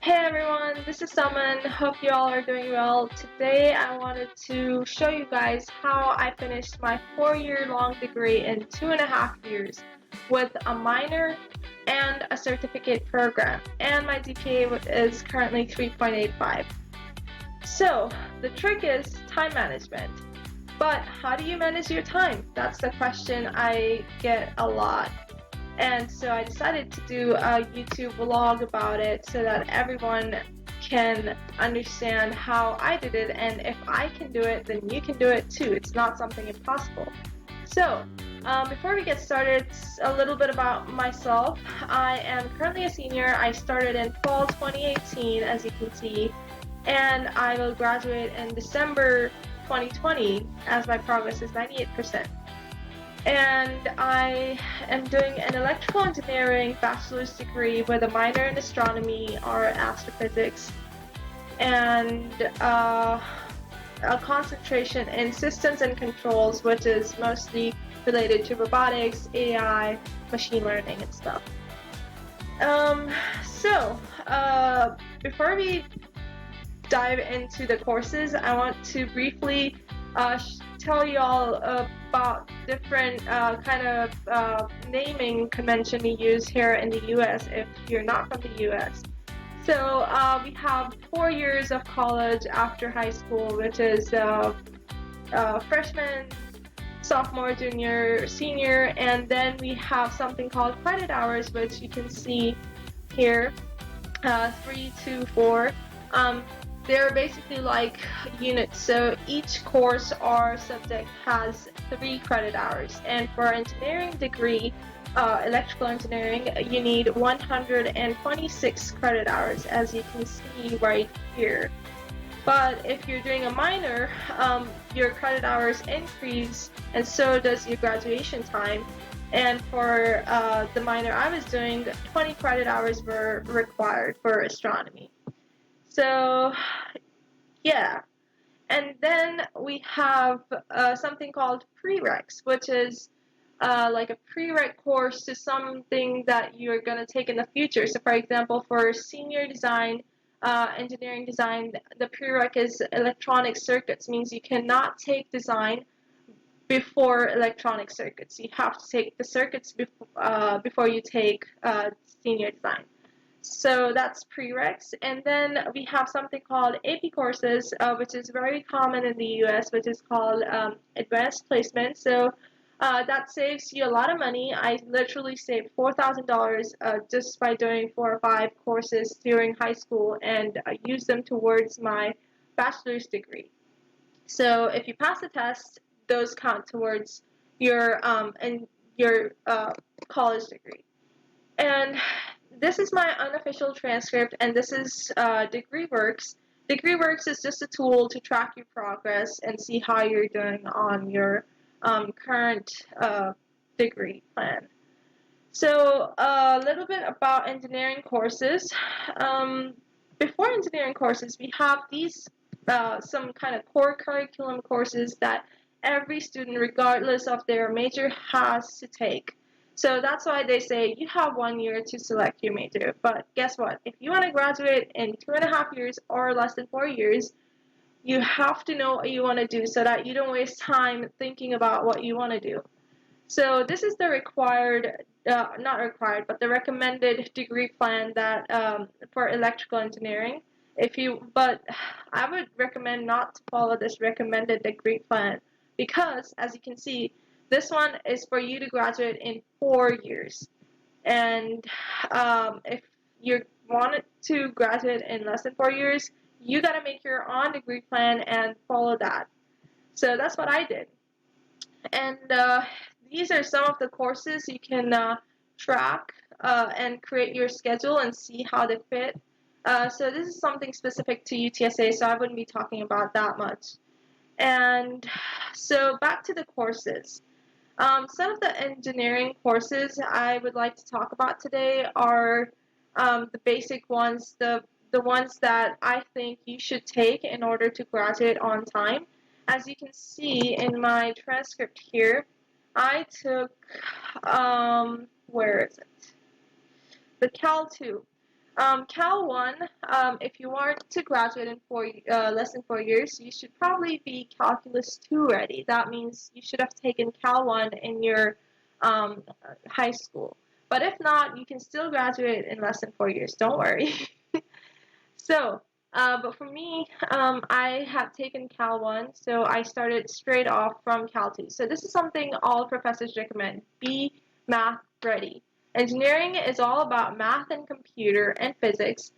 Hey everyone, this is Summon. Hope you all are doing well. Today I wanted to show you guys how I finished my 4-year long degree in 2.5 years with a minor and a certificate program. And my GPA is currently 3.85. So the trick is time management. But how do you manage your time? That's the question I get a lot. And so I decided to do a YouTube vlog about it so that everyone can understand how I did it, and if I can do it, then you can do it too. It's not something impossible. So, before we get started, a little bit about myself. I am currently a senior. I started in fall 2018, as you can see, and I will graduate in December 2020 as my progress is 98%. And I am doing an electrical engineering bachelor's degree with a minor in astronomy or astrophysics, and a concentration in systems and controls, which is mostly related to robotics, AI, machine learning, and stuff. Before we dive into the courses, I want to briefly tell you all about different kind of naming convention we use here in the US if you're not from the US. So we have 4 years of college after high school, which is freshman, sophomore, junior, senior, and then we have something called credit hours, which you can see here, 3 to 4. They're basically like units, so each course or subject has 3 credit hours. And for engineering degree, electrical engineering, you need 126 credit hours, as you can see right here. But if you're doing a minor, your credit hours increase, and so does your graduation time. And for the minor I was doing, 20 credit hours were required for astronomy. So, yeah. And then we have something called prereqs, which is like a prereq course to something that you're going to take in the future. So, for example, for senior design, engineering design, the prereq is electronic circuits, means you cannot take design before electronic circuits. You have to take the circuits before you take senior design. So that's prereqs. And then we have something called AP courses, which is very common in the US, which is called advanced placement. So that saves you a lot of money. I literally saved $4,000 just by doing 4 or 5 courses during high school, and I used them towards my bachelor's degree. So if you pass the test, those count towards your college degree. And this is my unofficial transcript, and this is DegreeWorks. DegreeWorks is just a tool to track your progress and see how you're doing on your current degree plan. So a little bit about engineering courses. Before engineering courses, we have these some kind of core curriculum courses that every student, regardless of their major, has to take. So that's why they say you have 1 year to select your major. But guess what? If you want to graduate in 2.5 years or less than 4 years, you have to know what you want to do so that you don't waste time thinking about what you want to do. So this is the required, not required, but the recommended degree plan that for electrical engineering. But I would recommend not to follow this recommended degree plan because, as you can see, this one is for you to graduate in 4 years. And if you want to graduate in less than 4 years, you got to make your own degree plan and follow that. So that's what I did. And these are some of the courses you can track and create your schedule and see how they fit. So this is something specific to UTSA, so I wouldn't be talking about that much. And so back to the courses. Some of the engineering courses I would like to talk about today are the basic ones, the ones that I think you should take in order to graduate on time. As you can see in my transcript here, I took, where is it? The Cal 2. Cal 1, if you want to graduate in less than 4 years, you should probably be Calculus 2 ready. That means you should have taken Cal 1 in your high school. But if not, you can still graduate in less than 4 years. Don't worry. So, but for me, I have taken Cal 1, so I started straight off from Cal 2. So this is something all professors recommend. Be math ready. Engineering is all about math and computer and physics,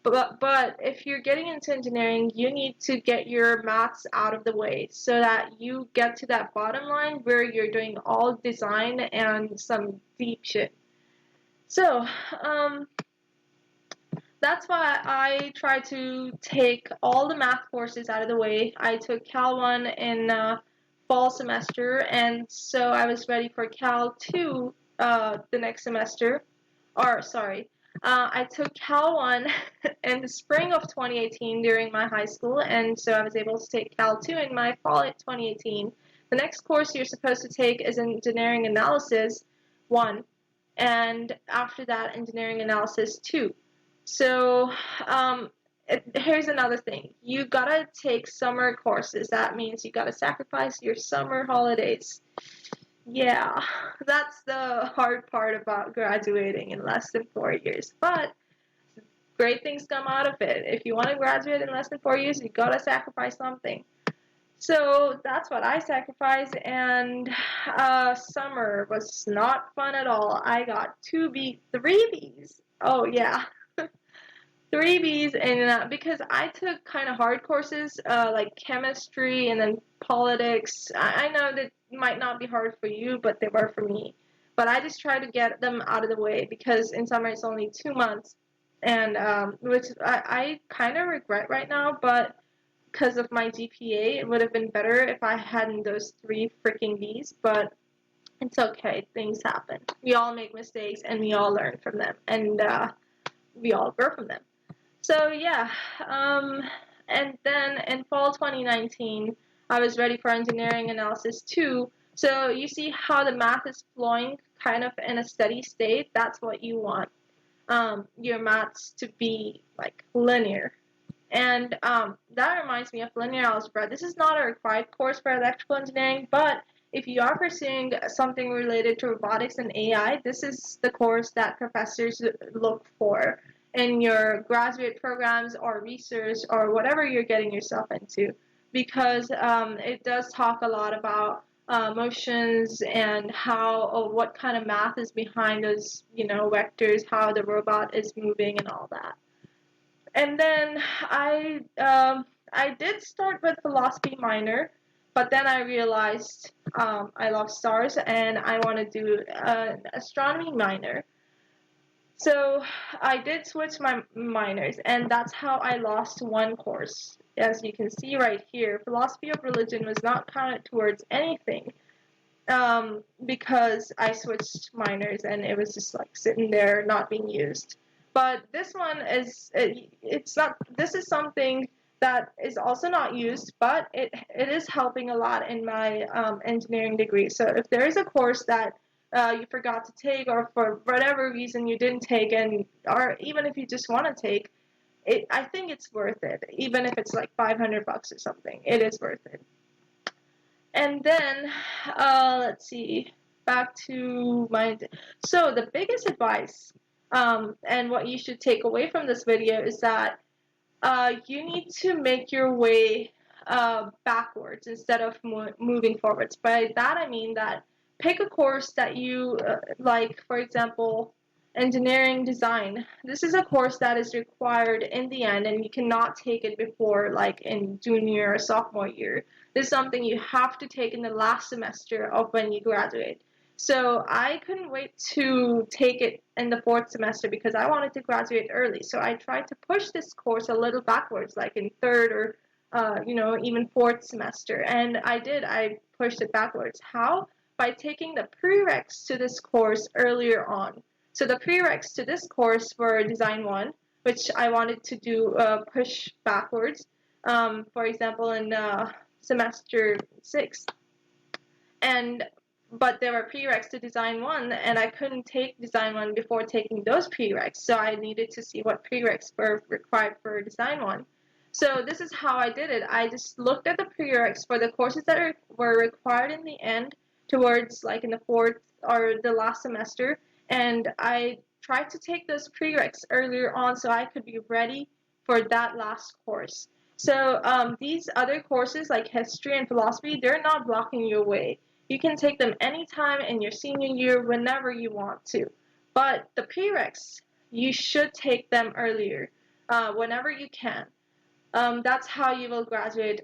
but if you're getting into engineering, you need to get your maths out of the way so that you get to that bottom line where you're doing all design and some deep shit. So, that's why I try to take all the math courses out of the way. I took Cal 1 in fall semester, and so I was ready for Cal 2 the next semester. Or, sorry, I took Cal 1 in the spring of 2018 during my high school, and so I was able to take Cal 2 in my fall of 2018. The next course you're supposed to take is Engineering Analysis 1, and after that, Engineering Analysis 2. So, here's another thing. You gotta take summer courses. That means you gotta sacrifice your summer holidays. Yeah, that's the hard part about graduating in less than 4 years. But great things come out of it. If you want to graduate in less than 4 years, you gotta sacrifice something. So that's what I sacrificed, and summer was not fun at all. I got 3 Bs. Oh yeah. 3 Bs, and because I took kind of hard courses like chemistry and then politics. I know that might not be hard for you, but they were for me. But I just try to get them out of the way because in summer it's only 2 months, and which I kind of regret right now. But because of my GPA, it would have been better if I hadn't those 3 freaking Bs. But it's okay. Things happen. We all make mistakes, and we all learn from them, and we all grow from them. So yeah, um, and then in fall 2019, I was ready for engineering analysis too. So you see how the math is flowing kind of in a steady state. That's what you want. Your maths to be like linear. And that reminds me of linear algebra. This is not a required course for electrical engineering, but if you are pursuing something related to robotics and AI, this is the course that professors look for in your graduate programs or research or whatever you're getting yourself into, because it does talk a lot about motions and how or what kind of math is behind those vectors, how the robot is moving and all that. And then I did start with philosophy minor, but then I realized I love stars and I want to do an astronomy minor. So I did switch my minors, and that's how I lost one course. As you can see right here, philosophy of religion was not counted towards anything because I switched minors and it was just like sitting there not being used. But this one it's not. This is something that is also not used, but it is helping a lot in my engineering degree. So if there is a course that you forgot to take, or for whatever reason you didn't take, and or even if you just want to take it, I think it's worth it. Even if it's like $500 or something, it is worth it. And then, let's see, back to my. So, the biggest advice and what you should take away from this video is that you need to make your way backwards instead of moving forwards. By that, I mean that pick a course that you like, for example, engineering design. This is a course that is required in the end, and you cannot take it before, like, in junior or sophomore year. This is something you have to take in the last semester of when you graduate. So I couldn't wait to take it in the fourth semester because I wanted to graduate early. So I tried to push this course a little backwards, like in third or even fourth semester. And I did. I pushed it backwards. How? By taking the prereqs to this course earlier on. So the prereqs to this course were Design 1, which I wanted to do push backwards. For example, in semester 6. And but there were prereqs to design one, and I couldn't take design one before taking those prereqs. So I needed to see what prereqs were required for design one. So this is how I did it. I just looked at the prereqs for the courses that were required in the end, towards like in the fourth or the last semester, and I tried to take those prereqs earlier on so I could be ready for that last course. So these other courses like history and philosophy, they're not blocking you away. You can take them anytime in your senior year, whenever you want to. But the prereqs, you should take them earlier, whenever you can. That's how you will graduate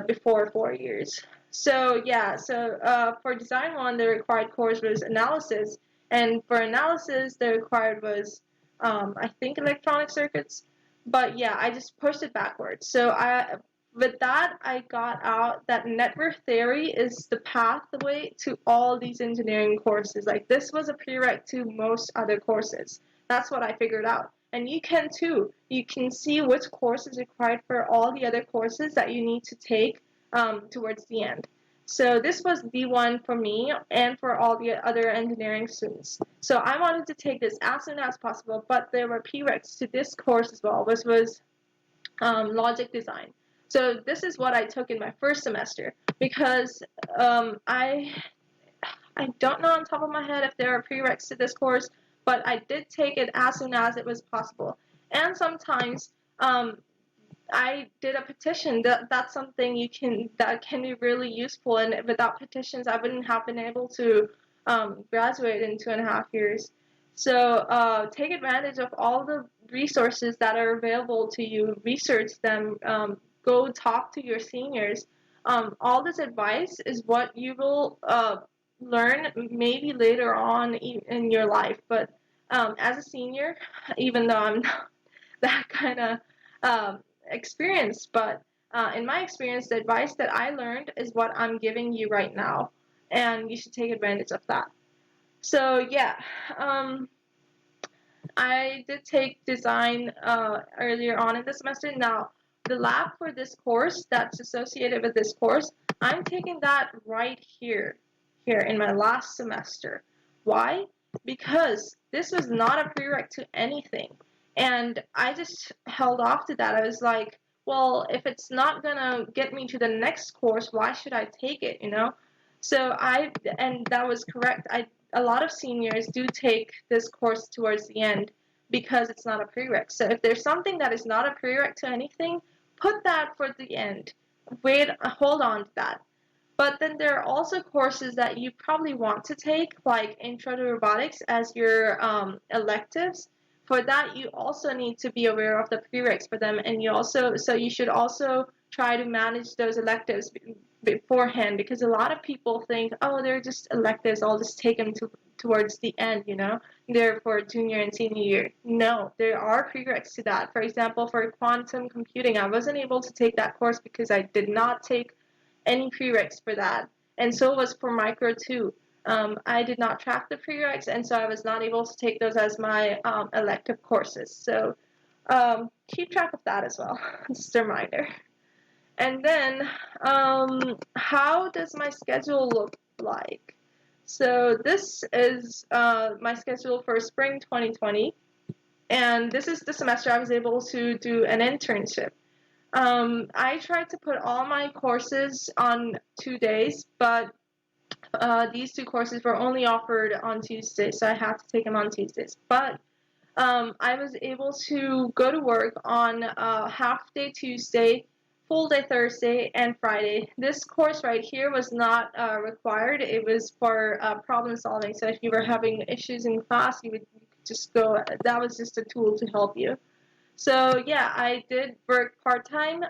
before 4 years. So yeah, so for design one, the required course was analysis, and for analysis, the required was I think electronic circuits. But yeah, I just pushed it backwards. So with that, I got out that network theory is the pathway to all these engineering courses. Like this was a prereq to most other courses. That's what I figured out. And you can too. You can see which course is required for all the other courses that you need to take towards the end. So this was the one for me and for all the other engineering students. So I wanted to take this as soon as possible, but there were prereqs to this course as well, which was logic design. So this is what I took in my first semester because I don't know on top of my head if there are prereqs to this course, but I did take it as soon as it was possible. And sometimes I did a petition. That's something that can be really useful. And without petitions, I wouldn't have been able to graduate in 2.5 years. So take advantage of all the resources that are available to you. Research them. Go talk to your seniors. All this advice is what you will learn maybe later on in your life. But as a senior, even though I'm not that kind of experience, but in my experience, the advice that I learned is what I'm giving you right now, and you should take advantage of that. So yeah, um, I did take design earlier on in the semester. Now, the lab for this course that's associated with this course, I'm taking that right here in my last semester. Why? Because this was not a prereq to anything. And I just held off to that. I was like, well, if it's not gonna get me to the next course, why should I take it, you know? And that was correct. A lot of seniors do take this course towards the end because it's not a prereq. So if there's something that is not a prereq to anything, put that for the end. Wait, hold on to that. But then there are also courses that you probably want to take, like Intro to Robotics as your electives. For that, you also need to be aware of the prereqs for them, and you should also try to manage those electives beforehand, because a lot of people think, oh, they're just electives, I'll just take them towards the end, you know, they're for junior and senior year. No, there are prereqs to that. For example, for quantum computing, I wasn't able to take that course because I did not take any prereqs for that, and so was for micro too. I did not track the prereqs, and so I was not able to take those as my elective courses. So keep track of that as well. Just a reminder. And then, how does my schedule look like? So this is my schedule for spring 2020, and this is the semester I was able to do an internship. I tried to put all my courses on 2 days, but these two courses were only offered on Tuesdays, so I have to take them on Tuesdays. But I was able to go to work on half day Tuesday, full day Thursday, and Friday. This course right here was not required. It was for problem solving. So if you were having issues in class, you could just go. That was just a tool to help you. So yeah, I did work part time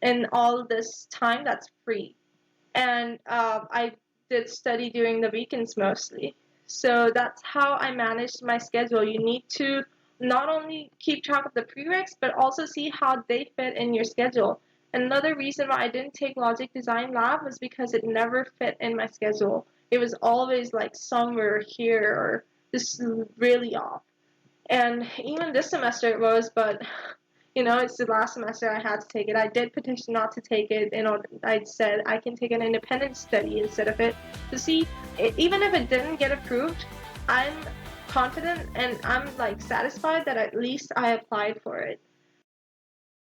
in all this time that's free, and I did study during the weekends mostly. So that's how I managed my schedule. You need to not only keep track of the prereqs, but also see how they fit in your schedule. Another reason why I didn't take logic design lab was because it never fit in my schedule. It was always like somewhere here or just really off. And even this semester it was, but it's the last semester I had to take it. I did petition not to take it, I said I can take an independent study instead of it to see, even if it didn't get approved, I'm confident and I'm like satisfied that at least I applied for it.